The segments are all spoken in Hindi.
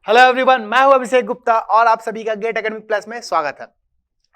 हेलो एवरीवन, मैं हूं अभिषेक गुप्ता और आप सभी का गेट एकेडमिक प्लस में स्वागत है।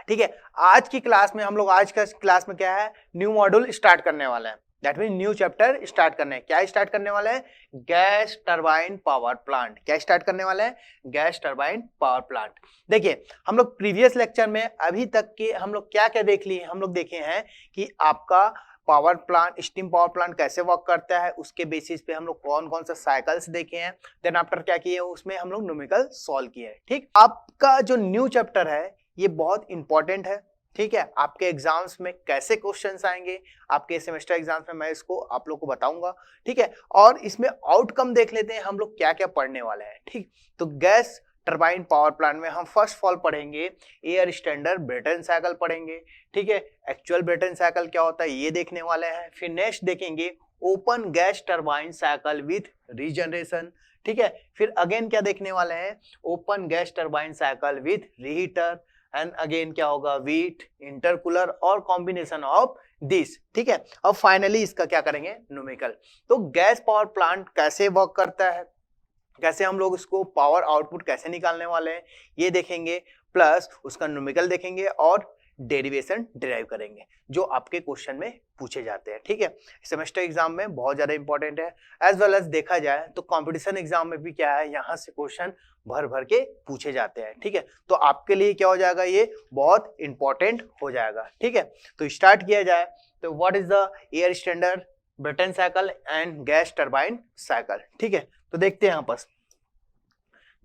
ठीक है, आज की क्लास में हम लोग आज का क्लास में क्या है, न्यू मॉड्यूल स्टार्ट करने वाले हैं। That mean new chapter start करने हैं। क्या स्टार्ट करने वाले हैं? Gas turbine power plant. क्या स्टार्ट करने वाले हैं? Gas turbine power plant. देखिए, हम लोग प्रीवियस लेक्चर में अभी तक के हम लोग क्या क्या देख लिए, हम लोग देखे हैं कि आपका power plant, steam power plant कैसे वर्क करता है, उसके बेसिस पे हम लोग कौन कौन सा साइकिल्स देखे हैं। देन आफ्टर क्या किए, उसमें हम लोग न्यूमेरिकल सॉल्व किए हैं। ठीक, आपका जो न्यू चैप्टर है ये बहुत इंपॉर्टेंट है। ठीक है, आपके एग्जाम्स में कैसे क्वेश्चंस आएंगे, आपके सेमेस्टर एग्जाम्स में मैं इसको आप लोग को बताऊंगा। ठीक है, और इसमें आउटकम देख लेते हैं हम लोग क्या क्या पढ़ने वाले हैं। ठीक, तो गैस टरबाइन पावर प्लांट में हम फर्स्ट ऑफ ऑल पढ़ेंगे एयर स्टैंडर्ड ब्रेटन साइकिल पढ़ेंगे। ठीक है, एक्चुअल ब्रेटन साइकिल क्या होता है ये देखने वाले हैं। फिर नेक्स्ट देखेंगे open gas turbine cycle with regeneration. ठीक है, फिर अगेन क्या देखने वाले हैं, open gas turbine cycle with reheater and again क्या होगा, वीट इंटरकूलर और कॉम्बिनेशन ऑफ दिस। ठीक है, अब फाइनली इसका क्या करेंगे, न्यूमेरिकल। तो गैस पावर प्लांट कैसे वर्क करता है, कैसे हम लोग इसको पावर आउटपुट कैसे निकालने वाले हैं ये देखेंगे, प्लस उसका न्यूमेरिकल देखेंगे और डेरिवेशन डिराइव करेंगे जो आपके क्वेश्चन में पूछे जाते हैं। ठीक है, सेमेस्टर एग्जाम में बहुत ज्यादा इंपॉर्टेंट है। एज वेल एज देखा जाए तो कंपटीशन एग्जाम में भी क्या है, यहाँ से क्वेश्चन भर भर के पूछे जाते हैं। ठीक है, तो आपके लिए क्या हो जाएगा, ये बहुत इंपॉर्टेंट हो जाएगा। ठीक है, तो स्टार्ट किया जाए। तो what is the air standard Brayton cycle and gas turbine cycle. ठीक है, तो देखते हैं यहाँ पर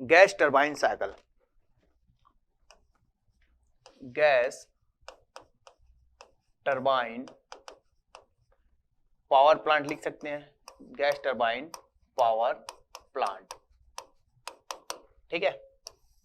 gas turbine cycle. Gas turbine power plant लिख सकते हैं, गैस टरबाइन पावर प्लांट। ठीक है,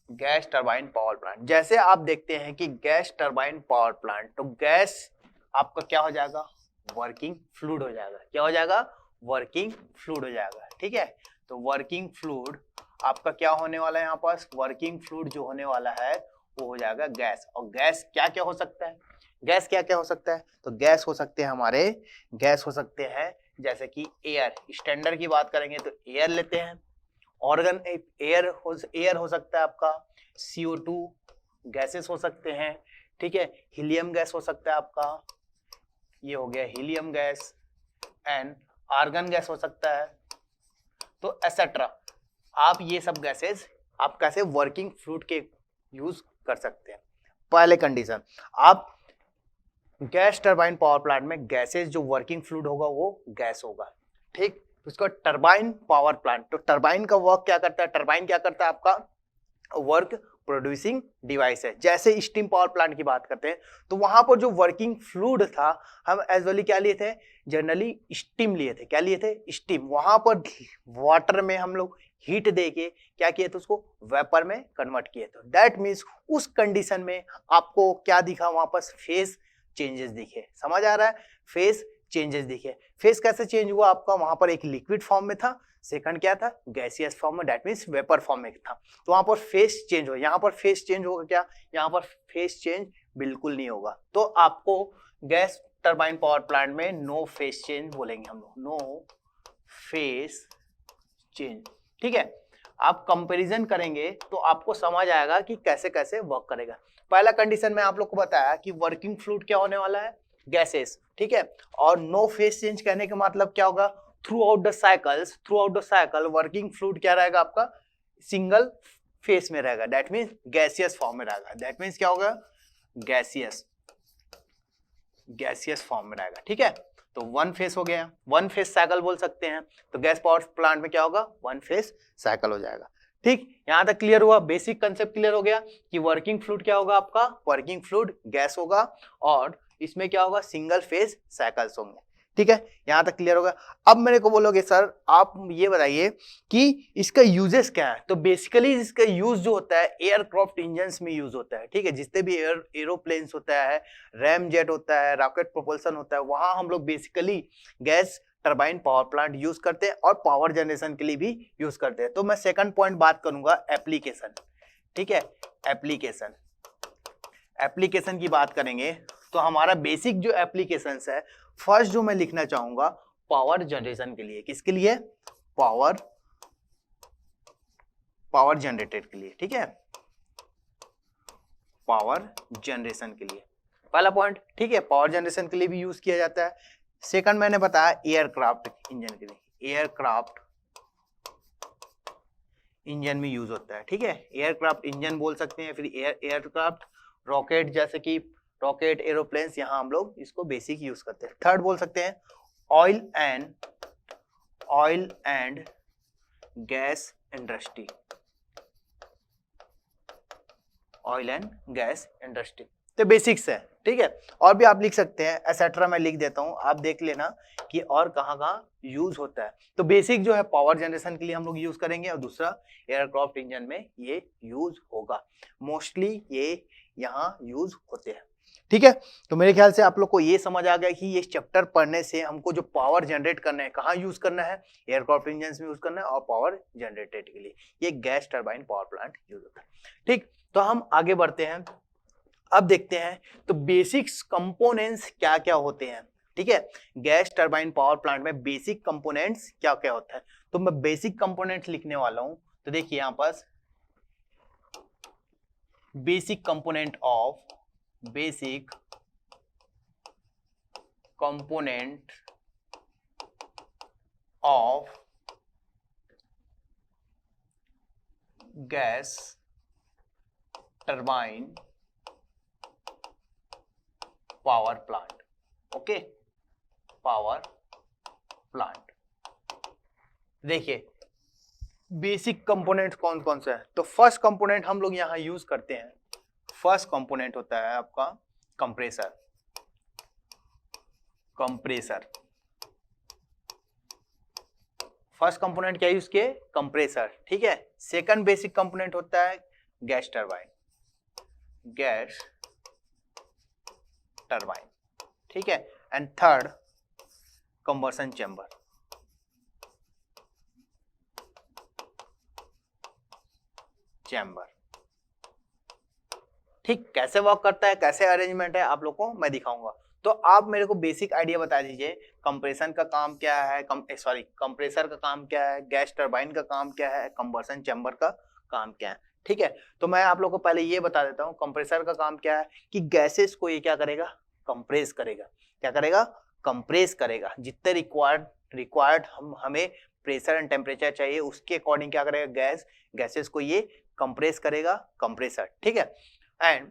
गैस टरबाइन पावर प्लांट। जैसे आप देखते हैं कि गैस टरबाइन पावर प्लांट, तो गैस आपका क्या हो जाएगा, वर्किंग फ्लूइड हो जाएगा। क्या हो जाएगा, वर्किंग फ्लूइड हो जाएगा। ठीक है, तो वर्किंग फ्लूइड आपका क्या होने वाला है, यहाँ पास वर्किंग फ्लूइड जो होने वाला है वो हो जाएगा गैस। और गैस क्या क्या हो सकता है, गैस क्या क्या हो सकता है, तो गैस हो सकते हैं हमारे, गैस हो सकते हैं जैसे कि एयर, स्टैंडर्ड की बात करेंगे तो एयर लेते हैं। ऑर्गन एयर हो सकता है आपका, CO2 गैसेस हो सकते हैं। ठीक है, हीलियम गैस हो सकता है आपका, ये हो गया helium gas, and argon gas हो सकता है। तो एसेट्रा, आप ये सब गैसेस आप कैसे वर्किंग फ्लूइड के यूज कर सकते हैं। पहले कंडीशन, आप गैस टरबाइन पावर प्लांट में गैसेस जो वर्किंग फ्लूइड होगा वो गैस होगा। ठीक, उसका टरबाइन पावर प्लांट, तो टरबाइन का वर्क क्या करता है, टरबाइन क्या करता है आपका, वर्क प्रोड्यूसिंग डिवाइस है। जैसे स्टीम पावर प्लांट की बात करते हैं तो वहां पर जो वर्किंग फ्लूइड था, हम एजुअली क्या लिए थे, जनरली स्टीम लिए थे। क्या लिए थे, स्टीम। वहां पर वाटर में हम लोग हीट देके क्या किए थे, उसको वेपर में कन्वर्ट किए थे। दैट मीन्स उस कंडीशन में आपको क्या दिखा, वहां पर फेस चेंजेस दिखे। समझ आ रहा है, फेस चेंजेस दिखे। फेस कैसे चेंज हुआ आपका, वहां पर एक लिक्विड फॉर्म में था, सेकंड क्या था, गैसियस फॉर्म में, दैट मीन्स वेपर फॉर्म में था। तो वहां पर फेस चेंज हो, यहाँ पर फेस चेंज होगा क्या, यहाँ पर फेस चेंज बिल्कुल नहीं होगा। तो आपको गैस टरबाइन पावर प्लांट में नो फेस चेंज बोलेंगे हम लोग, नो फेस चेंज। ठीक है, आप कंपैरिजन करेंगे तो आपको समझ आएगा कि कैसे कैसे वर्क करेगा। पहला कंडीशन में आप लोग को बताया कि वर्किंग फ्लूइड क्या होने वाला है, गैसेस। ठीक है, और नो फेस चेंज कहने का मतलब क्या होगा, through out the cycle working fluid क्या रहेगा आपका, सिंगल फेस में रहेगा। दैट मीन्स गैसियस फॉर्म में रहेगा। दैट मीन्स क्या होगा, गैसियस फॉर्म में रहेगा। ठीक है, तो वन फेस हो गया, वन फेस साइकिल बोल सकते हैं। तो गैस पावर प्लांट में क्या होगा, वन फेस साइकिल हो जाएगा। ठीक, यहां तक क्लियर हुआ, बेसिक कंसेप्ट क्लियर हो गया कि वर्किंग फ्लूइड क्या होगा आपका, वर्किंग फ्लूइड गैस होगा और इसमें क्या होगा, सिंगल फेस साइकिल्स होंगे। ठीक है, यहां तक क्लियर होगा। अब मेरे को बोलोगे सर आप ये बताइए कि इसका यूजेस क्या है। तो बेसिकली इसका यूज जो होता है एयरक्राफ्ट इंजन्स में यूज होता है। ठीक है, जितने भी एरोप्लेन्स होता है, रैम जेट होता है, रॉकेट प्रोपल्सन होता है, वहां हम लोग basically gas turbine power plant use करते हैं और पावर जनरेशन के लिए भी यूज करते हैं। तो मैं सेकंड पॉइंट बात करूंगा एप्लीकेशन। ठीक है, एप्लीकेशन की बात करेंगे तो हमारा बेसिक जो एप्लीकेशंस है, फर्स्ट जो मैं लिखना चाहूंगा पावर जनरेशन के लिए। किसके लिए, पावर पावर जनरेटेड के लिए, ठीक है, पावर जनरेशन के लिए, पहला पॉइंट, ठीक है, पावर जनरेशन के लिए भी यूज किया जाता है। सेकंड मैंने बताया एयरक्राफ्ट इंजन के लिए, एयरक्राफ्ट इंजन में यूज होता है, ठीक है, एयरक्राफ्ट इंजन बोल सकते हैं, फिर एयरक्राफ्ट रॉकेट, जैसे कि रॉकेट एरोप्लेन्स, यहां हम लोग इसको बेसिक यूज करते हैं। थर्ड बोल सकते हैं oil and gas industry, oil and gas industry, तो बेसिक्स है, ठीक है। और भी आप लिख सकते हैं, एसेट्रा मैं लिख देता हूं, आप देख लेना कि और कहां यूज होता है। तो बेसिक जो है पावर जनरेशन के लिए हम लोग यूज करेंगे, और दूसरा एयरक्राफ्ट इंजन में ये यूज होगा, मोस्टली ये यहाँ यूज होते हैं, ठीक है। तो मेरे ख्याल से आप लोग को ये समझ आ गया कि ये चैप्टर पढ़ने से हमको जो पावर जनरेट करना है, कहाँ यूज करना है, एयरक्राफ्ट इंजन में यूज करना है, और पावर जनरेटेड के लिए ये gas turbine power plant use होता है, ठीक। तो हम आगे बढ़ते हैं, अब देखते हैं तो बेसिक्स कंपोनेंट्स क्या क्या होते हैं, ठीक है। गैस टरबाइन पावर प्लांट में बेसिक कंपोनेंट्स क्या क्या होता है, तो मैं बेसिक कंपोनेंट्स लिखने वाला हूं। तो देखिए यहां पास basic component of gas turbine power plant, okay, power plant. देखिए बेसिक कंपोनेंट कौन कौन से हैं, तो फर्स्ट कंपोनेंट हम लोग यहां यूज करते हैं, फर्स्ट कंपोनेंट होता है आपका कंप्रेसर, फर्स्ट कंपोनेंट क्या यूज किए, कंप्रेसर, ठीक है। सेकंड बेसिक कंपोनेंट होता है गैस टरबाइन, ठीक है। एंड थर्ड कंबसन चैम्बर, ठीक। कैसे वर्क करता है, कैसे अरेंजमेंट है, आप लोग को मैं दिखाऊंगा। तो आप मेरे को बेसिक आइडिया बता दीजिए, कंप्रेशन का काम क्या है, कंप्रेसर का काम क्या है, गैस टरबाइन का काम क्या है, कंबसन चैम्बर का काम क्या है, ठीक है। तो मैं आप लोग को पहले ये बता देता हूँ, कंप्रेसर का काम क्या है कि गैसेस को ये क्या करेगा, कंप्रेस करेगा, क्या करेगा, कंप्रेस करेगा, जितने रिक्वायर्ड हमें प्रेशर एंड टेम्परेचर चाहिए उसके अकॉर्डिंग क्या करेगा, गैसेस को ये कंप्रेस करेगा, कंप्रेसर, ठीक है। एंड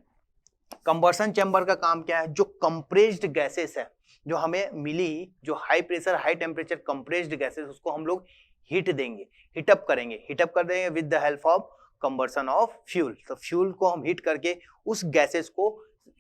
कंबसन चैम्बर का काम क्या है, जो कंप्रेस्ड गैसेस है जो हमें मिली, जो high pressure high temperature compressed gases, उसको हम लोग हीट देंगे, हीटअप कर देंगे with the help of combustion of fuel. तो फ्यूल को हम हीट करके उस गैसेस को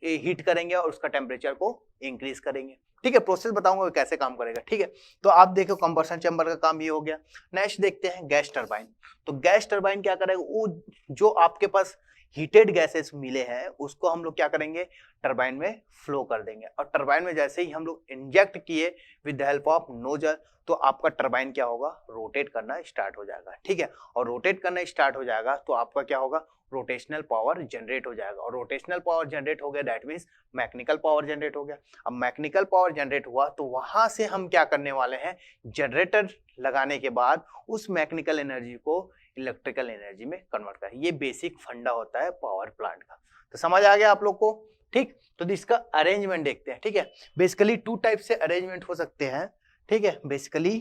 हीट करेंगे और उसका टेम्परेचर को इंक्रीज करेंगे, ठीक है। प्रोसेस बताऊंगा कैसे काम करेगा, ठीक है। तो आप देखो कंबसन चैम्बर का काम ये हो गया। नेक्स्ट देखते हैं गैस टरबाइन। तो गैस टरबाइन क्या करेगा, वो जो आपके पास हीटेड गैसेस मिले हैं उसको हम लोग क्या करेंगे, टरबाइन में फ्लो कर देंगे, और टरबाइन में जैसे ही हम लोग इंजेक्ट किए with the help of nozzle, तो आपका टरबाइन क्या होगा, रोटेट करना स्टार्ट हो जाएगा, ठीक है। और रोटेट करना स्टार्ट हो जाएगा तो आपका क्या होगा, रोटेशनल पावर जनरेट हो जाएगा, और रोटेशनल पावर जनरेट हो गया that means mechanical power generate हो गया। अब मैकेनिकल पावर जनरेट हुआ तो वहां से हम क्या करने वाले हैं, जनरेटर लगाने के बाद उस मैकेनिकल एनर्जी को इलेक्ट्रिकल एनर्जी में कन्वर्ट कर, ये बेसिक फंडा होता है पावर प्लांट का। तो समझ आ गया आप लोग को, ठीक। तो इसका अरेंजमेंट देखते हैं, ठीक है। बेसिकली टू टाइप से अरेंजमेंट हो सकते हैं, ठीक है। बेसिकली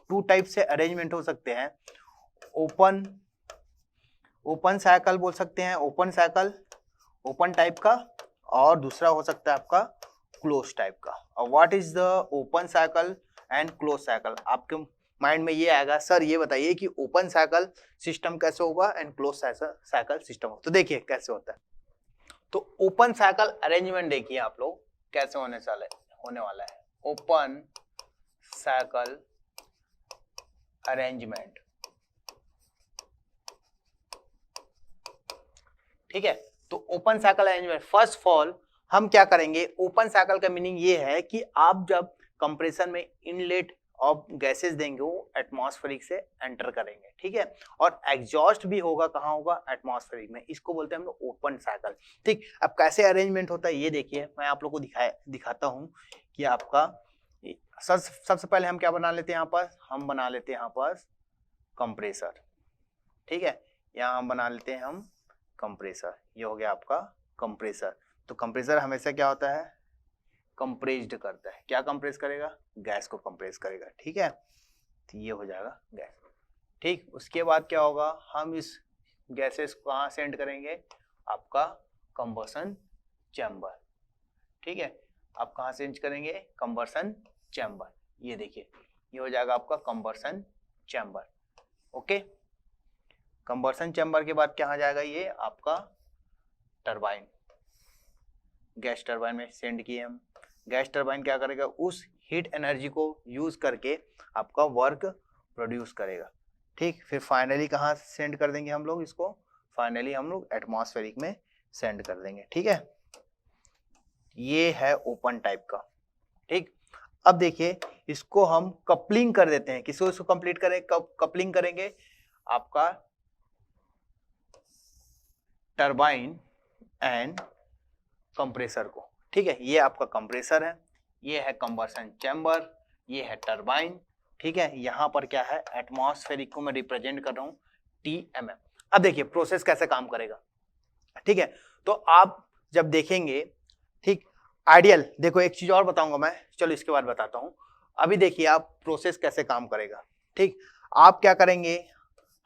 टू टाइप से अरेंजमेंट हो सकते हैं, ओपन साइकिल बोल सकते हैं, ओपन साइकिल ओपन टाइप का, और दूसरा हो सकता है आपका क्लोज टाइप का। और what is the open cycle and close cycle, आपके माइंड में ये आएगा, सर ये बताइए कि ओपन साइकिल सिस्टम कैसे होगा एंड क्लोज साइकिल सिस्टम होगा। तो देखिए कैसे होता है। तो ओपन साइकिल अरेंजमेंट देखिए आप लोग कैसे होने वाला है, ओपन साइकिल अरेंजमेंट, ठीक है। तो open cycle arrangement, first of all हम क्या करेंगे, ओपन साइकिल का मीनिंग ये है कि आप जब कंप्रेसर में इनलेट ऑफ गैसेस देंगे वो एटमॉस्फेरिक से एंटर करेंगे, ठीक है। और एग्जॉस्ट भी होगा, कहाँ होगा, एटमॉस्फेरिक में, इसको बोलते हैं हम लोग ओपन साइकिल, ठीक। अब कैसे अरेंजमेंट होता है ये देखिए, मैं आप लोग को दिखाता हूँ कि आपका सबसे पहले हम क्या बना लेते हैं, यहाँ पर हम बना लेते हैं यहाँ पर कंप्रेसर, ठीक है। यहाँ हम बना लेते हैं हम कंप्रेसर। ये हो गया आपका कंप्रेसर। तो कंप्रेसर हमेशा क्या होता है, कंप्रेस्ड करता है। क्या कंप्रेस करेगा, गैस को कंप्रेस करेगा, ठीक है। तो ये हो जाएगा गैस, ठीक। उसके बाद क्या होगा, हम इस गैसेस को कहाँ सेंड करेंगे, आपका कंबशन चैम्बर, ठीक है। आप कहाँ सेंड करेंगे, कंबशन चैम्बर। ये देखिए ये हो जाएगा आपका combustion chamber, okay. Combustion chamber के बाद क्या जाएगा, ये आपका टरबाइन, गैस टरबाइन में सेंड किए हम। गैस टरबाइन क्या करेगा, उस हीट एनर्जी को यूज करके आपका वर्क प्रोड्यूस करेगा, ठीक। फिर फाइनली कहाँ सेंड कर देंगे हम लोग इसको, फाइनली हम लोग एटमॉस्फेरिक में सेंड कर देंगे, ठीक है। ये है ओपन टाइप का, ठीक। अब देखिए इसको हम कपलिंग कर देते हैं। किसको इसको कंप्लीट करें, कपलिंग करेंगे, आपका टरबाइन एंड कंप्रेसर को, ठीक है। ये आपका कंप्रेसर है, ये है कंबशन चैम्बर, ये है टरबाइन, ठीक है। यहाँ पर क्या है, एटमॉस्फेरिक को मैं रिप्रेजेंट कर रहा हूँ TMM। अब देखिए प्रोसेस कैसे काम करेगा, ठीक है। तो आप जब देखेंगे, ठीक, आइडियल, देखो एक चीज और बताऊंगा मैं, चलो इसके बाद बताता हूँ। अभी देखिए आप प्रोसेस कैसे काम करेगा, ठीक। आप क्या करेंगे,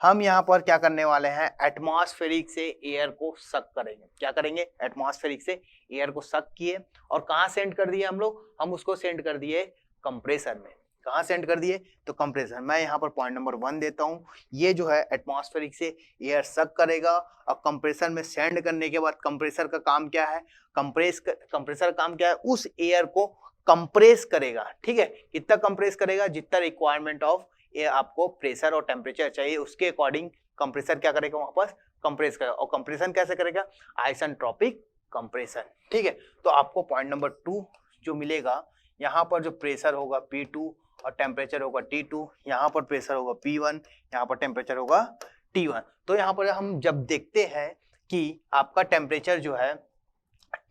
हम यहाँ पर क्या करने वाले हैं, एटमॉस्फेरिक से एयर को सक करेंगे। क्या करेंगे, एटमॉस्फेरिक से एयर को सक किए और कहाँ सेंड कर दिए हम लोग, हम उसको सेंड कर दिए कंप्रेसर में। कहाँ सेंड कर दिए, तो कंप्रेसर। मैं यहाँ पर पॉइंट नंबर 1 देता हूँ। ये जो है एटमॉस्फेरिक से एयर सक करेगा और कंप्रेसर में सेंड करने के बाद कंप्रेसर का काम क्या है, कंप्रेसर का काम क्या है, उस एयर को कंप्रेस करेगा, ठीक है। कितना कंप्रेस करेगा, जितना रिक्वायरमेंट ऑफ ये आपको प्रेशर और टेम्परेचर चाहिए उसके अकॉर्डिंग कंप्रेसर क्या करेगा, वहां पर कंप्रेस करेगा। और कंप्रेशन कैसे करेगा, आइसेंट्रोपिक कंप्रेशन, ठीक है। तो आपको पॉइंट नंबर 2 जो मिलेगा, यहाँ पर जो प्रेशर होगा P2 और टेम्परेचर होगा T2, यहाँ पर प्रेशर होगा P1, यहाँ पर टेम्परेचर होगा T1। तो यहाँ पर हम जब देखते हैं कि आपका टेम्परेचर जो है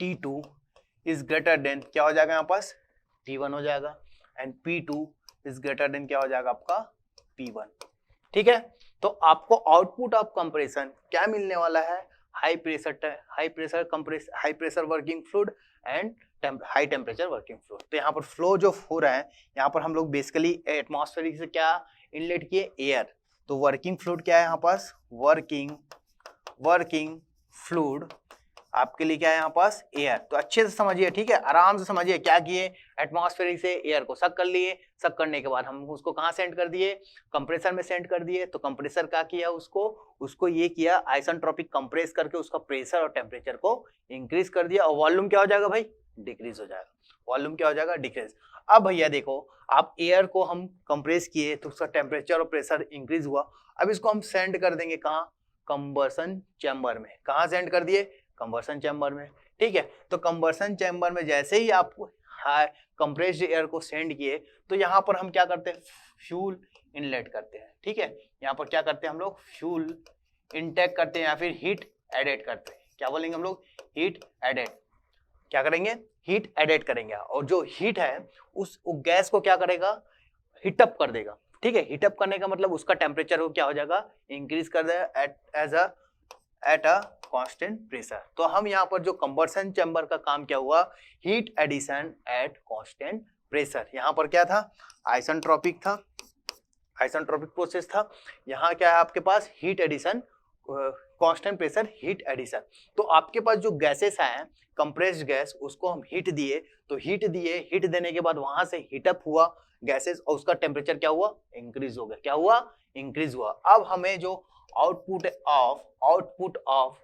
T2 इज ग्रेटर देन, क्या हो जाएगा यहाँ पास, T1 हो जाएगा, and P2 is greater then क्या हो जाएगा आपका P1, ठीक है। तो आपको आउटपुट ऑफ कंप्रेशन क्या मिलने वाला है, high pressure working fluid and high temperature working fluid. तो यहाँ पर फ्लो जो हो रहा है, यहाँ पर हम लोग बेसिकली एटमॉस्फेरिक से क्या इनलेट किए, एयर। तो वर्किंग फ्लूइड क्या है यहाँ पास, वर्किंग फ्लूइड आपके लिए क्या है यहाँ पास, एयर। तो अच्छे से समझिए, ठीक है, आराम से समझिए। क्या किए, एटमॉस्फेरिक से एयर को सक कर लिए, सक करने के बाद हम उसको कहाँ सेंड कर दिए, कंप्रेसर में सेंड कर दिए। तो कंप्रेसर क्या किया, उसको ये किया आइसेंट्रोपिक कंप्रेस करके उसका प्रेशर और टेम्परेचर को इंक्रीज कर दिया, और वॉल्यूम क्या हो जाएगा भाई, डिक्रीज हो जाएगा। वॉल्यूम क्या हो जाएगा, डिक्रीज। अब भैया देखो, आप एयर को हम कंप्रेस किए तो उसका टेम्परेचर और प्रेशर इंक्रीज हुआ। अब इसको हम सेंड कर देंगे कहाँ, कंबशन चैम्बर में। कहाँ सेंड कर दिए, कंबशन चैम्बर में, ठीक है। तो कंबशन चैम्बर में जैसे ही आप कंप्रेस्ड एयर को सेंड किए, तो यहाँ पर हम क्या करते हैं, फ्यूल इनलेट करते हैं, ठीक है। यहाँ पर क्या करते हैं हम लोग, फ्यूल इनटेक करते हैं या फिर हीट एडेड करते हैं। क्या बोलेंगे हम लोग, हीट एडेड। क्या करेंगे, हीट एडेड करेंगे, और जो हीट है उस गैस को क्या करेगा, हीटअप कर देगा, ठीक है। हीटअप करने का मतलब उसका टेम्परेचर को क्या हो जाएगा, इंक्रीज कर देगा एट अ कांस्टेंट प्रेशर। तो हम यहाँ पर जो कंबशन चैम्बर का काम क्या हुआ, heat addition at constant pressure. यहाँ पर क्या था, आइसेंट्रोपिक था, आइसेंट्रोपिक प्रोसेस था। यहाँ क्या है आपके पास, heat addition, constant pressure, heat addition. तो आपके पास जो गैसेस हैं, कंप्रेस्ड गैस, उसको हम हीट दिए, तो हीट दिए, हीट देने के बाद वहां से हीटअप हुआ गैसेस, और उसका टेम्परेचर क्या हुआ, इंक्रीज हो गया। क्या हुआ, इंक्रीज हुआ। अब हमें जो आउटपुट ऑफ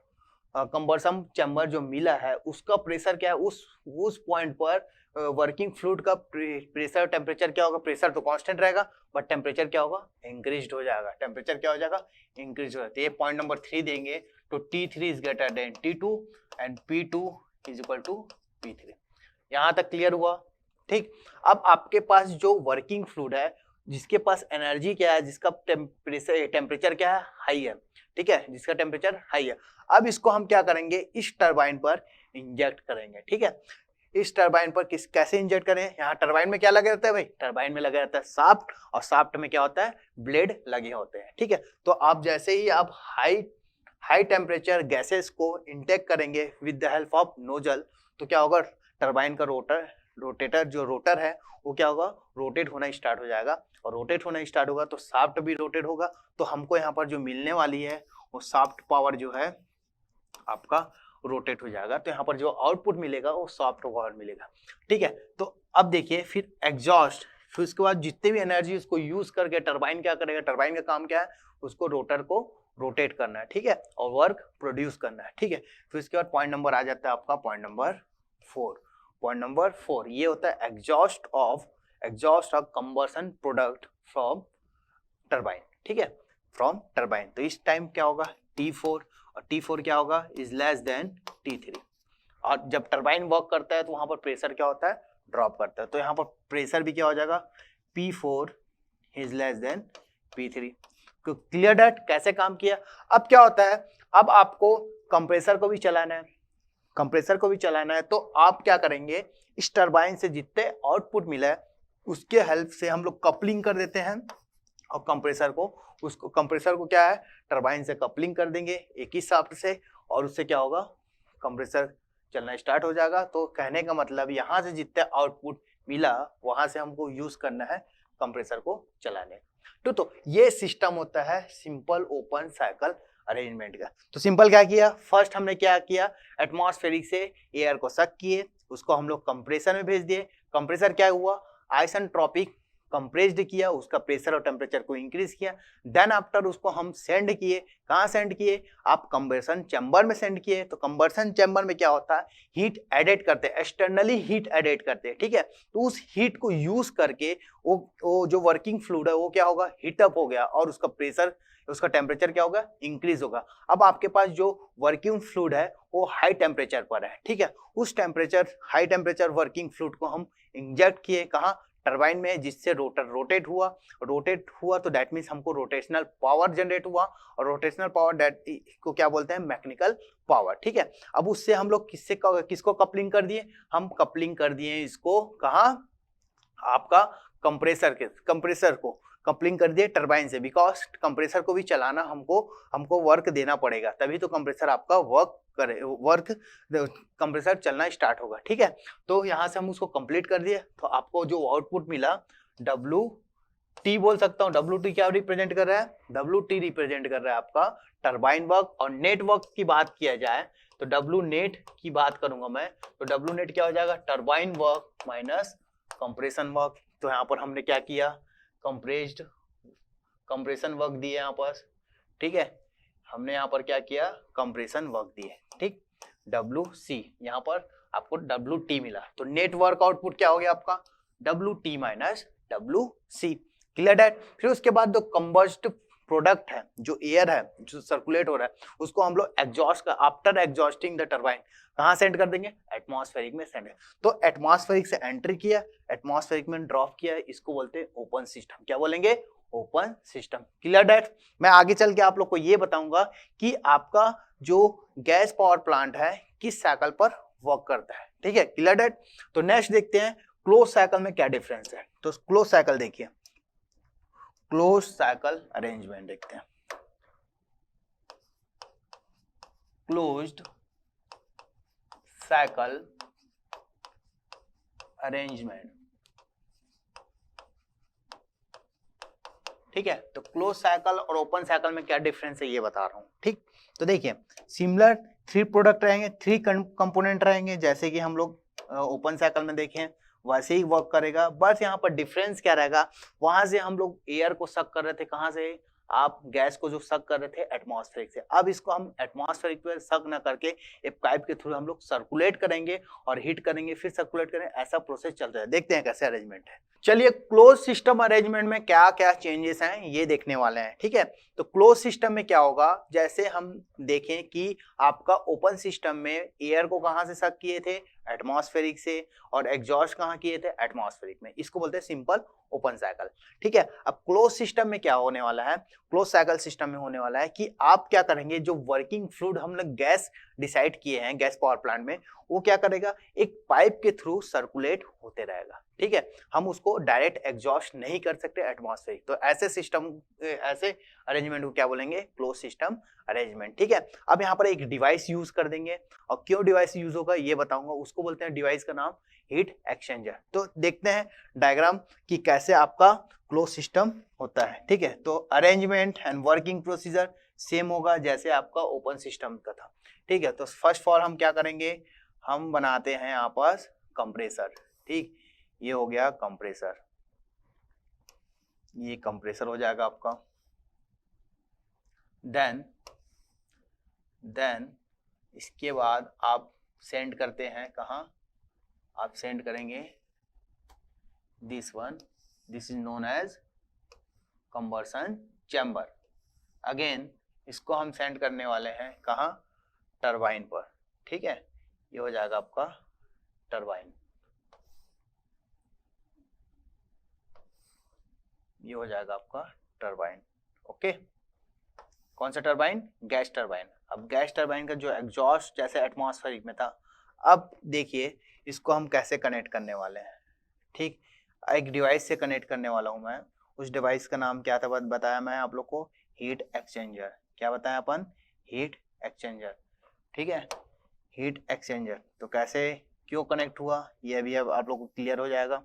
कंबशन चैम्बर जो मिला है, उसका प्रेशर क्या है, उस पॉइंट पर वर्किंग फ्लूइड का प्रेशर टेम्परेचर क्या होगा, प्रेशर तो कांस्टेंट रहेगा बट टेम्परेचर क्या होगा, इंक्रीज्ड हो जाएगा। टेम्परेचर क्या हो जाएगा, इंक्रीज हो जाएगा। तो ये पॉइंट नंबर 3 देंगे, तो T3 is greater than T2 and P2 is equal to P3। यहाँ तक क्लियर हुआ, ठीक। अब आपके पास जो वर्किंग फ्लूइड है, जिसके पास एनर्जी क्या है, जिसका टेम्परेचर क्या है, हाई है, ठीक है, जिसका टेम्परेचर हाई है। अब इसको हम क्या करेंगे, इस टरबाइन पर इंजेक्ट करेंगे, ठीक है। इस टरबाइन पर कैसे इंजेक्ट करें, यहाँ टरबाइन में क्या लगा रहता है भाई, टरबाइन में लगा रहता है शाफ्ट, और शाफ्ट में क्या होता है, ब्लेड लगे होते हैं, ठीक है। तो आप जैसे ही आप हाई हाई टेम्परेचर गैसेस को इंटेक करेंगे with the help of nozzle, तो क्या होगा, टरबाइन का रोटेटर जो रोटर है वो क्या होगा, रोटेट होना स्टार्ट हो जाएगा, और रोटेट होना स्टार्ट होगा तो शाफ्ट भी रोटेट होगा, तो हमको यहाँ पर जो मिलने वाली है वो शाफ्ट पावर जो है आपका रोटेट हो जाएगा, तो यहाँ पर जो आउटपुट मिलेगा वो सॉफ्ट पावर मिलेगा। ठीक है, तो अब देखिए फिर एग्जॉस्ट, फिर उसके बाद जितने भी एनर्जी उसको यूज करके टरबाइन क्या करेगा, टरबाइन का काम क्या है, उसको रोटर को रोटेट करना है, ठीक है, और वर्क प्रोड्यूस करना है। ठीक है, फिर उसके बाद पॉइंट नंबर आ जाता है आपका पॉइंट नंबर 4। पॉइंट नंबर 4 ये होता है exhaust of combustion product from turbine. ठीक है, फ्रॉम टरबाइन, तो इस टाइम क्या होगा T4, और T4 क्या होगा, इज लेस देन T3, और जब टरबाइन वर्क करता है तो वहां पर प्रेशर क्या होता है, ड्रॉप करता है, तो यहाँ पर प्रेशर भी क्या हो जाएगा, P4 is less than P3। Clear that, कैसे काम किया। अब क्या होता है, अब आपको कंप्रेसर को भी चलाना है, तो आप क्या करेंगे, इस टरबाइन से जितने आउटपुट मिला है उसके हेल्प से हम लोग कपलिंग कर देते हैं, और कंप्रेसर को क्या है, टरबाइन से कपलिंग कर देंगे एक ही शाफ्ट से, और उससे क्या होगा, कंप्रेसर चलना स्टार्ट हो जाएगा। तो कहने का मतलब यहाँ से जितने आउटपुट मिला वहां से हमको यूज करना है कंप्रेसर को चलाने। तो ये सिस्टम होता है सिंपल ओपन साइकिल अरेंजमेंट का। तो सिंपल क्या किया, फर्स्ट हमने क्या किया, एटमॉस्फेरिक से एयर को सक किए, उसको हम लोग कंप्रेसर में भेज दिए, कंप्रेसर क्या हुआ, आइसेंट्रोपिक कंप्रेस्ड किया, उसका प्रेशर और टेम्परेचर को इंक्रीज किया, देन आफ्टर उसको हम सेंड किए, कहाँ सेंड किए, आप कंबशन चैम्बर में सेंड किए। तो कंबशन चैम्बर में क्या होता है, हीट एडेड करते हैं, एक्सटर्नली हीट एडेड करते हैं, ठीक है, तो उस हीट को यूज करके वो जो वर्किंग फ्लूइड है वो क्या होगा, हीटअप हो गया, और उसका प्रेशर, उसका टेम्परेचर क्या होगा, इंक्रीज होगा। अब आपके पास जो वर्किंग फ्लूइड है वो हाई टेम्परेचर पर है, ठीक है, उस हाई टेम्परेचर वर्किंग फ्लूइड को हम इंजेक्ट किए कहाँ, टरबाइन में, जिससे रोटर रोटेट हुआ तो दैट मीन्स हमको रोटेशनल पावर जनरेट हुआ, और रोटेशनल पावर को क्या बोलते हैं, मैकेनिकल पावर। ठीक है, अब उससे हम लोग किसको कपलिंग कर दिए, हम कपलिंग कर दिए इसको कहाँ, आपका कंप्रेसर को कपलिंग कर दिए टरबाइन से, बिकॉज कंप्रेसर को भी चलाना हमको वर्क देना पड़ेगा, तभी तो कंप्रेसर आपका कंप्रेसर चलना स्टार्ट होगा। ठीक है, तो यहाँ से हम उसको कंप्लीट कर दिए, तो आपको जो आउटपुट मिला WT बोल सकता हूँ। WT क्या रिप्रेजेंट कर रहा है, WT रिप्रेजेंट कर रहा है आपका टरबाइन वर्क। और नेट वर्क की बात किया जाए तो W नेट की बात करूंगा मैं, तो W नेट क्या हो जाएगा, turbine work minus compression work. तो यहाँ पर हमने क्या किया, कंप्रेशन वर्क दिए यहाँ पर, ठीक है, हमने यहाँ पर क्या किया, कंप्रेशन वर्क दिए, ठीक, WC, यहाँ पर आपको WT मिला, तो नेटवर्क आउटपुट क्या हो गया आपका, WT minus WC। Clear that. फिर उसके बाद जो कंबस्ट प्रोडक्ट है, जो एयर है जो सर्कुलेट हो रहा है, उसको हम लोग एग्जॉस्ट का, आफ्टर एग्जॉस्टिंग द टरबाइन कहाँ सेंड कर देंगे, एटमॉस्फेरिक में सेंड। तो एटमॉस्फेरिक से एंट्री किया, एटमॉस्फेरिक में ड्रॉप किया, इसको बोलते हैं ओपन सिस्टम। क्या बोलेंगे, ओपन सिस्टम। Clear date. मैं आगे चल के आप लोग को ये बताऊंगा कि आपका जो गैस पावर प्लांट है किस साइकिल पर वर्क करता है। ठीक है, क्लियर डेट। तो नेक्स्ट देखते हैं क्लोज साइकिल में क्या डिफरेंस है। तो क्लोज साइकिल देखिए, क्लोज साइकिल अरेंजमेंट देखते हैं। क्लोज्ड साइकिल अरेंजमेंट, ठीक है। तो क्लोज साइकिल और ओपन साइकिल में क्या डिफरेंस है ये बता रहा हूं, ठीक। तो देखिए सिमिलर 3 प्रोडक्ट रहेंगे, 3 कंपोनेंट रहेंगे, जैसे कि हम लोग ओपन साइकिल में देखें वैसे ही वर्क करेगा। बस यहाँ पर डिफरेंस क्या रहेगा, वहां से हम लोग एयर को सक कर रहे थे, कहां से, आप गैस को जो सक कर रहे थे एटमॉस्फेरिक से, अब इसको हम एटमॉस्फेरिक पे सक ना करके एक पाइप के थ्रू हम लोग सर्कुलेट करेंगे और हीट करेंगे, फिर सर्कुलेट करेंगे, ऐसा प्रोसेस चल रहा है। देखते हैं कैसे अरेंजमेंट है। चलिए क्लोज सिस्टम अरेंजमेंट में क्या क्या चेंजेस हैं ये देखने वाले हैं, ठीक है। तो क्लोज सिस्टम में क्या होगा, जैसे हम देखें कि आपका ओपन सिस्टम में एयर को कहां से सक किए थे, एटमॉस्फेरिक से, और एग्जॉस्ट कहां किए थे, एटमॉस्फेरिक में, इसको बोलते हैं सिंपल ओपन साइकिल। ठीक है, अब क्लोज सिस्टम में क्या होने वाला है, क्लोज साइकिल सिस्टम में होने वाला है कि आप क्या करेंगे, जो वर्किंग फ्लूइड हम लोग गैस डिसाइड किए हैं गैस पावर प्लांट में, वो क्या करेगा, एक पाइप के थ्रू सर्कुलेट होते रहेगा, ठीक है। हम उसको डायरेक्ट एग्जॉस्ट नहीं कर सकते एटमॉस्फेरिक, तो ऐसे सिस्टम, ऐसे अरेंजमेंट को क्या बोलेंगे, क्लोज सिस्टम अरेंजमेंट, ठीक है। अब यहाँ पर एक डिवाइस यूज कर देंगे, और क्यों डिवाइस यूज होगा ये बताऊंगा, उसको बोलते हैं डिवाइस का नाम हीट एक्सचेंजर। तो देखते हैं डायग्राम कि कैसे आपका क्लोज सिस्टम होता है, ठीक है। तो arrangement and working procedure same होगा जैसे आपका ओपन सिस्टम का था, ठीक है। तो फर्स्ट ऑफ ऑल हम क्या करेंगे, हम बनाते हैं यहाँ पर कंप्रेसर, ठीक, ये हो गया कंप्रेसर, ये कंप्रेसर हो जाएगा आपका। देन इसके बाद आप सेंड करते हैं कहाँ, आप सेंड करेंगे this one, this is known as combustion chamber. Again इसको हम सेंड करने वाले हैं कहाँ, टरबाइन पर, ठीक है। ये हो जाएगा आपका टरबाइन, ये हो जाएगा आपका टरबाइन, ओके। कौन सा टरबाइन, गैस टरबाइन। अब गैस टरबाइन का जो एग्जॉस्ट जैसे एटमॉस्फेरिक में था, अब देखिए इसको हम कैसे कनेक्ट करने वाले हैं, ठीक। एक डिवाइस से कनेक्ट करने वाला हूं मैं, उस डिवाइस का नाम क्या था बताया मैं आप लोग को, हीट एक्सचेंजर। क्या बताया अपन, हीट एक्सचेंजर, ठीक है, हीट एक्सचेंजर। तो कैसे क्यों कनेक्ट हुआ ये अभी अब आप लोग को क्लियर हो जाएगा,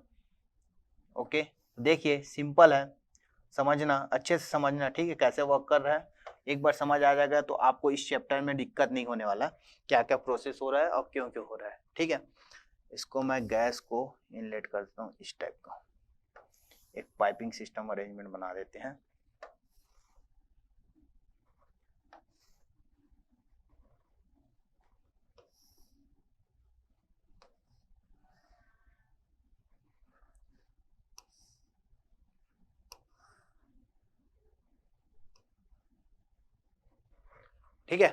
ओके। देखिए सिंपल है, समझना, अच्छे से समझना, ठीक है, कैसे वर्क कर रहा है। एक बार समझ आ जाएगा तो आपको इस चैप्टर में दिक्कत नहीं होने वाला, क्या क्या प्रोसेस हो रहा है और क्यों क्यों हो रहा है, ठीक है। इसको मैं गैस को इनलेट करता हूँ इस टाइप का, एक पाइपिंग सिस्टम अरेंजमेंट बना देते हैं। ठीक है,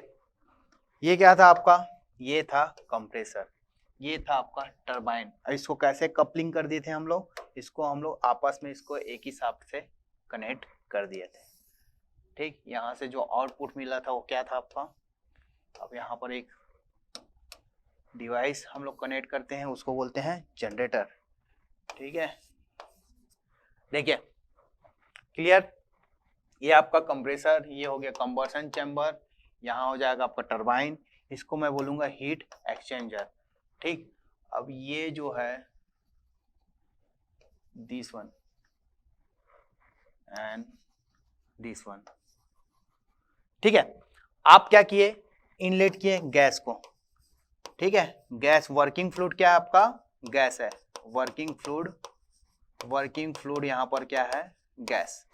ये क्या था आपका, ये था कंप्रेसर, ये था आपका टरबाइन। इसको कैसे कपलिंग कर दिए थे हम लोग, इसको हम लोग आपस में इसको एक ही शाफ्ट से कनेक्ट कर दिए थे, ठीक। यहाँ से जो आउटपुट मिला था वो क्या था आपका, अब यहाँ पर एक डिवाइस हम लोग कनेक्ट करते हैं, उसको बोलते हैं जनरेटर, ठीक है। देखिए क्लियर, ये आपका कंप्रेसर, ये हो गया कंबर्सन चैम्बर, यहाँ हो जाएगा आपका टरबाइन, इसको मैं बोलूंगा हीट एक्सचेंजर, ठीक। अब ये जो है this one and this one, ठीक है। आप क्या किए, इनलेट किए गैस को, ठीक है। गैस वर्किंग फ्लूइड क्या है आपका, गैस है, वर्किंग फ्लूइड यहाँ पर क्या है, गैस,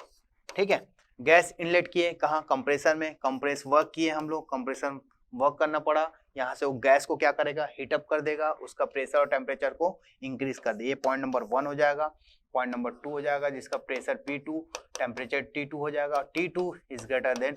ठीक है। गैस इनलेट किए कहाँ, कंप्रेसर में, कंप्रेस वर्क किए हम लोग, कंप्रेसर वर्क करना पड़ा, यहाँ से वो गैस को क्या करेगा, हीटअप कर देगा, उसका प्रेशर और टेम्परेचर को इंक्रीज कर दे। ये पॉइंट नंबर 1 हो जाएगा। पॉइंट नंबर 2 हो जाएगा जिसका प्रेशर P2, टेम्परेचर T2 हो जाएगा। T2 is greater then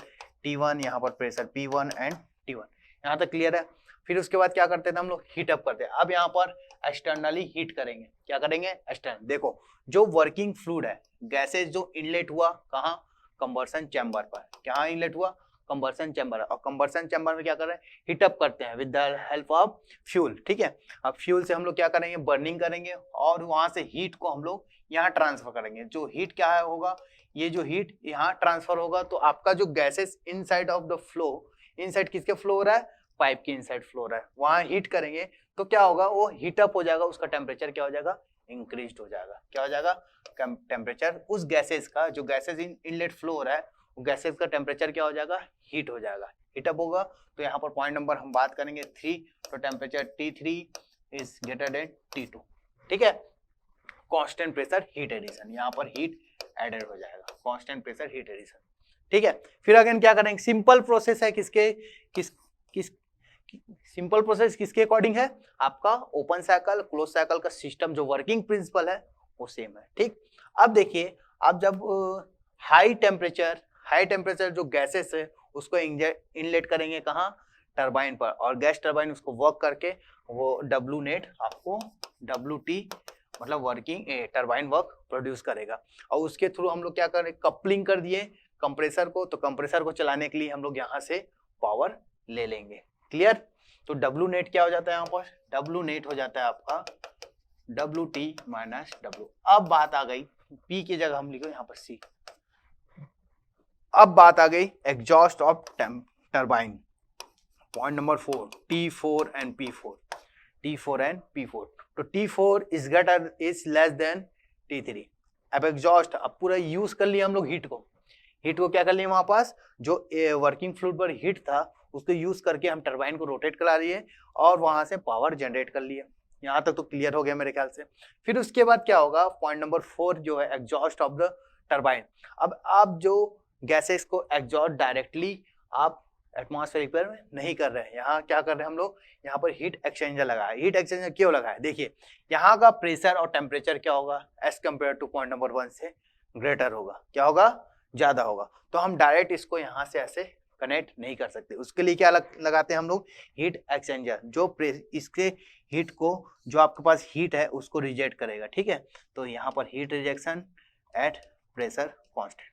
T1, यहाँ पर प्रेशर P1 एंड T1। यहाँ तक क्लियर है। फिर उसके बाद क्या करते थे हम लोग, हीटअप करते हैं। अब यहाँ पर एक्सटर्नली हीट करेंगे, क्या करेंगे, एक्सटर्नल। देखो जो वर्किंग फ्लूइड है, गैसेज जो इनलेट हुआ कहाँ, कंबर्सन चैम्बर पर। कहाँ इनलेट हुआ, कंबर्सन चैम्बर। और कंबर्सन चैम्बर में क्या कर रहे हैं, हीटअप करते हैं with the help of fuel, ठीक है। अब फ्यूल से हम लोग क्या करेंगे, बर्निंग करेंगे और वहां से हीट को हम लोग यहाँ ट्रांसफर करेंगे। जो हीट क्या है होगा, ये जो हीट यहाँ ट्रांसफर होगा, तो आपका जो gases inside of the flow, inside किसके फ्लो हो रहा है, पाइप के इनसाइड फ्लो हो रहा है, वहां हीट करेंगे तो क्या होगा, वो हीटअप हो जाएगा, उसका टेम्परेचर क्या हो जाएगा, इंक्रीज हो जाएगा। क्या हो जाएगा, टेम्परेचर उस गैसेस का, जो गैसेस इनलेट फ्लो हो रहा है, वो गैसेस का टेम्परेचर क्या हो जाएगा, हीट हो जाएगा, हीटअप होगा। तो यहाँ पर पॉइंट नंबर हम बात करेंगे 3, तो temperature T3 is greater than T2, ठीक है। कांस्टेंट प्रेशर हीट एडिशन, यहाँ पर हीट एडेड हो जाएगा, कांस्टेंट प्रेशर हीट एडिशन, ठीक है। फिर अगेन क्या करेंगे, सिंपल प्रोसेस है, सिंपल प्रोसेस किसके अकॉर्डिंग है, आपका ओपन साइकिल क्लोज साइकिल का सिस्टम जो वर्किंग प्रिंसिपल है वो सेम है, ठीक। अब देखिए, अब जब हाई टेम्परेचर जो गैसेस है उसको इनलेट करेंगे कहाँ, टरबाइन पर, और गैस टरबाइन उसको वर्क करके वो डब्ल्यू नेट आपको WT मतलब वर्किंग टरबाइन वर्क प्रोड्यूस करेगा। और उसके थ्रू हम लोग क्या करें, कपलिंग कर दिए कंप्रेसर को, तो कंप्रेसर को चलाने के लिए हम लोग यहाँ से पावर ले लेंगे। क्लियर, तो डब्ल्यू नेट क्या हो जाता है यहाँ पर, डब्ल्यू नेट हो जाता है आपका डब्ल्यू टी माइनस डब्ल्यू। अब बात आ गई पी की जगह हम लिखो यहाँ पर सी। अब बात आ गई exhaust of turbine, point number 4, T4 and P4, T4 and P4। तो T4 is greater is less than T3। अब एग्जॉस्ट, अब पूरा यूज कर लिया हम लोग हीट को क्या कर लिए वहां पास, जो वर्किंग फ्लूइड पर हीट था उसको यूज करके हम टरबाइन को रोटेट करा लिए और वहां से पावर जनरेट कर लिए। यहाँ तक तो क्लियर हो गया मेरे ख्याल से। फिर उसके बाद क्या होगा, पॉइंट नंबर 4 जो है एग्जॉस्ट ऑफ द टरबाइन। अब आप जो गैसेस को एग्जॉस्ट डायरेक्टली आप एटमॉस्फेरिक में नहीं कर रहे हैं, यहाँ क्या कर रहे हैं हम लोग, यहाँ पर हीट एक्सचेंजर लगाया। हीट एक्सचेंजर क्यों लगाया, देखिए यहाँ का प्रेशर और टेम्परेचर क्या होगा as compare to point number 1 से ग्रेटर होगा, क्या होगा, ज्यादा होगा। तो हम डायरेक्ट इसको यहाँ से ऐसे कनेक्ट नहीं कर सकते, उसके लिए क्या लगाते हैं हम लोग, हीट एक्सचेंजर, जो इसके हीट को, जो आपके पास हीट है उसको रिजेक्ट करेगा। ठीक है, तो यहाँ पर heat rejection at pressure constant.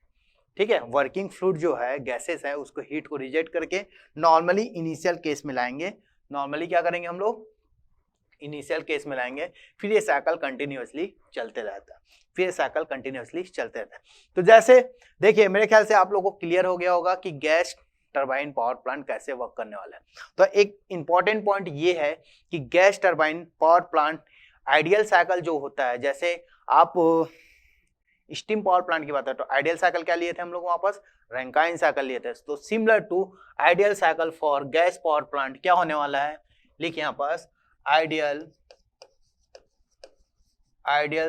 ठीक है, वर्किंग फ्लूइड जो है गैसेस है उसको हीट को रिजेक्ट करके नॉर्मली इनिशियल केस में लाएंगे। नॉर्मली क्या करेंगे हम लोग, इनिशियल केस में लाएंगे, फिर ये साइकिल कंटिन्यूअसली चलते रहता है, फिर ये साइकिल कंटिन्यूअसली चलते रहता है। तो जैसे देखिए मेरे ख्याल से आप लोगों को क्लियर हो गया होगा कि गैस टरबाइन पावर प्लांट कैसे वर्क करने वाला है। तो एक इंपॉर्टेंट पॉइंट ये है कि gas turbine power plant ideal cycle जो होता है, जैसे आप स्टीम पावर प्लांट की बात है तो आइडियल साइकिल क्या लिए थे हम लोग वापस, रैंकाइन साइकिल लिए थे। तो similar to ideal cycle for gas power plant क्या होने वाला है, लिखिए यहाँ पास ideal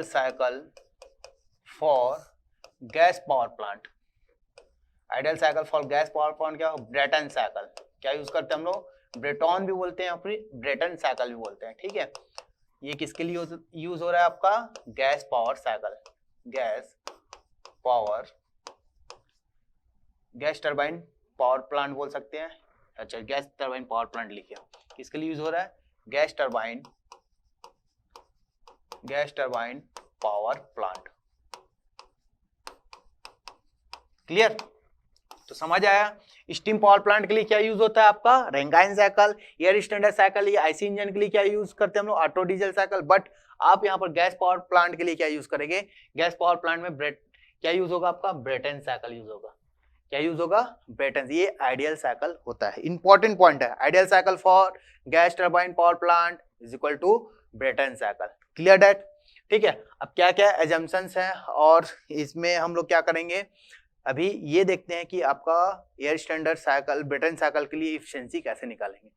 cycle for gas power plant. Ideal cycle for gas power plant क्या हो, ब्रेटन साइकिल। क्या यूज करते हैं हम लोग, ब्रेटॉन भी बोलते हैं, फिर ब्रेटन साइकिल भी बोलते हैं। ठीक है, ये किसके लिए यूज हो रहा है आपका, gas power cycle, gas turbine power plant बोल सकते हैं। अच्छा, गैस टरबाइन पावर प्लांट लिखिए, किसके लिए यूज हो रहा है, gas turbine power plant. Clear, तो समझ आया। स्टीम पावर प्लांट के लिए क्या यूज होता है आपका, Rankine cycle, air standard cycle, या आईसी इंजन के लिए क्या यूज करते हैं हम लोग, ऑटो डीजल साइकिल। बट आप यहाँ पर गैस पावर प्लांट के लिए क्या यूज करेंगे, गैस पावर प्लांट में क्या यूज होगा आपका, ब्रेटन साइकिल यूज होगा। क्या यूज होगा, ब्रेटन। ये आइडियल साइकिल होता है, इंपॉर्टेंट पॉइंट है। Ideal cycle for gas turbine power plant is equal to Brayton cycle. Clear that. ठीक है, अब क्या क्या एजम्पशंस हैं और इसमें हम लोग क्या करेंगे, अभी ये देखते हैं कि आपका air standard cycle Brayton cycle के लिए एफिशिएंसी कैसे निकालेंगे।